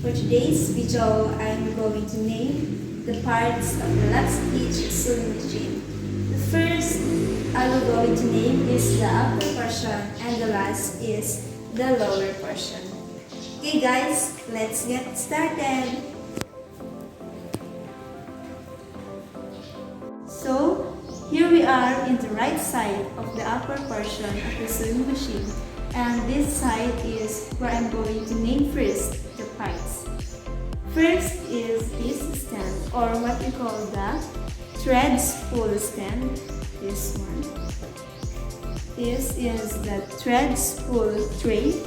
For today's video, I'm going to name the parts of the Lockstitch sewing machine. The first I will going to name is the upper portion and the last is the lower portion. Okay guys, let's get started. So, here we are in the right side of the upper portion of the sewing machine, and this side is where I'm going to name first the parts. First is this stand, or what we call the thread spool stand. This one. This is the thread spool tray.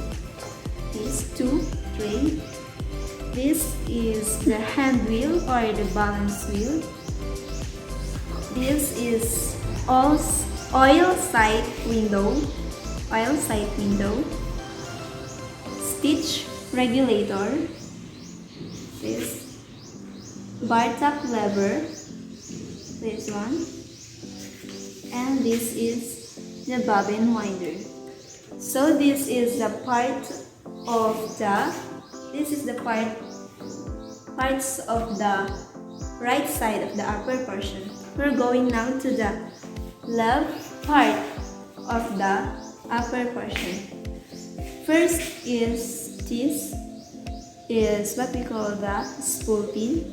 These two tray. This is the hand wheel or the balance wheel. This is oil sight window, stitch regulator, this bar top lever, this one, and this is the bobbin winder. So this is the parts of the right side of the upper portion. We're going now to the left part of the upper portion. First is this is what we call the spool pin,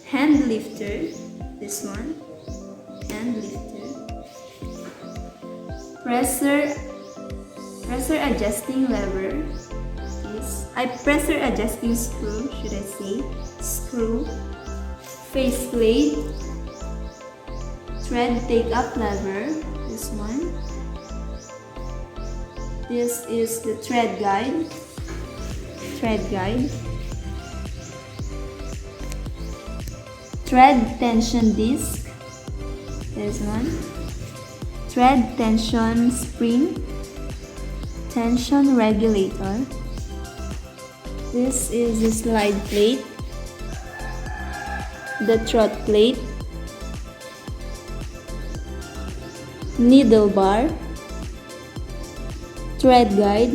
hand lifter, this one, hand lifter, pressure adjusting lever, pressure adjusting screw, should I say, screw, faceplate, thread take up lever, this one. This is the thread guide, thread tension disc, this one, thread tension spring, tension regulator. This is the slide plate, the thread plate, needle bar, thread guide,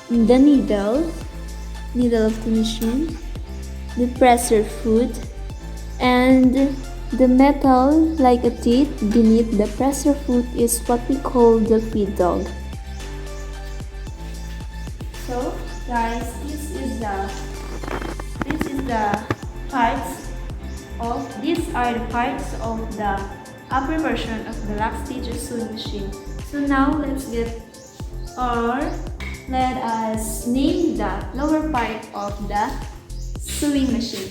the needle of the machine, the presser foot, and the metal like a teeth beneath the presser foot is what we call the feed dog. So guys, these are the parts of the upper portion of the Lockstitch sewing machine. So now let us name the lower part of the sewing machine.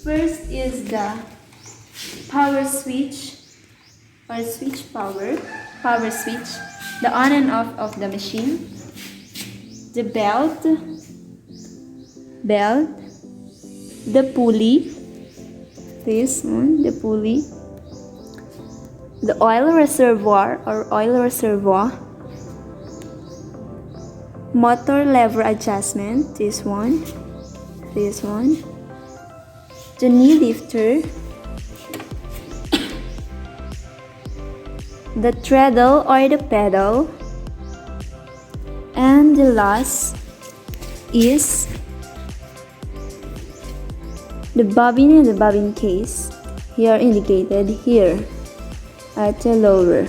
First is the power switch or power switch, the on and off of the machine, the belt, the pulley, this one, the pulley, the oil reservoir, motor lever adjustment, this one, the knee lifter, the treadle or the pedal, and the last is the bobbin and the bobbin case, here indicated here at the lower.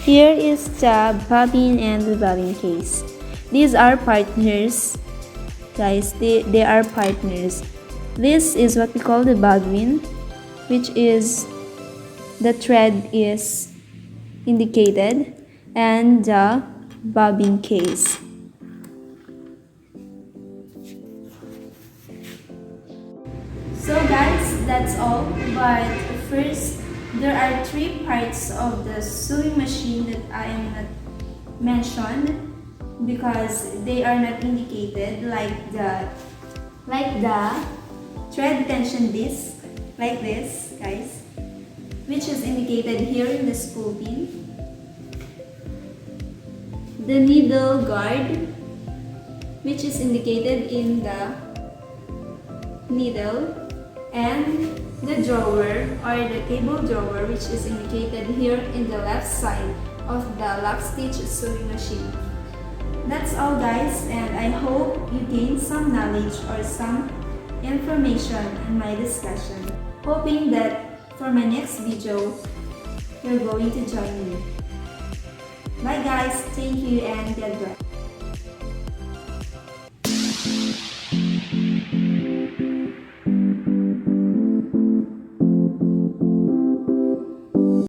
Here is the bobbin and the bobbin case. These are partners, guys. They are partners. This is what we call the bobbin, which is the thread is indicated, and the bobbin case. So guys, that's all. But first, there are three parts of the sewing machine that I am not mentioned because they are not indicated, like the thread tension disc, like this, guys, which is indicated here in the spool pin, the needle guard, which is indicated in the needle, and the drawer or the table drawer, which is indicated here in the left side of the Lockstitch sewing machine. That's all guys, and I hope you gained some knowledge or some information in my discussion. Hoping that for my next video, you're going to join me. Bye guys, thank you and God bless.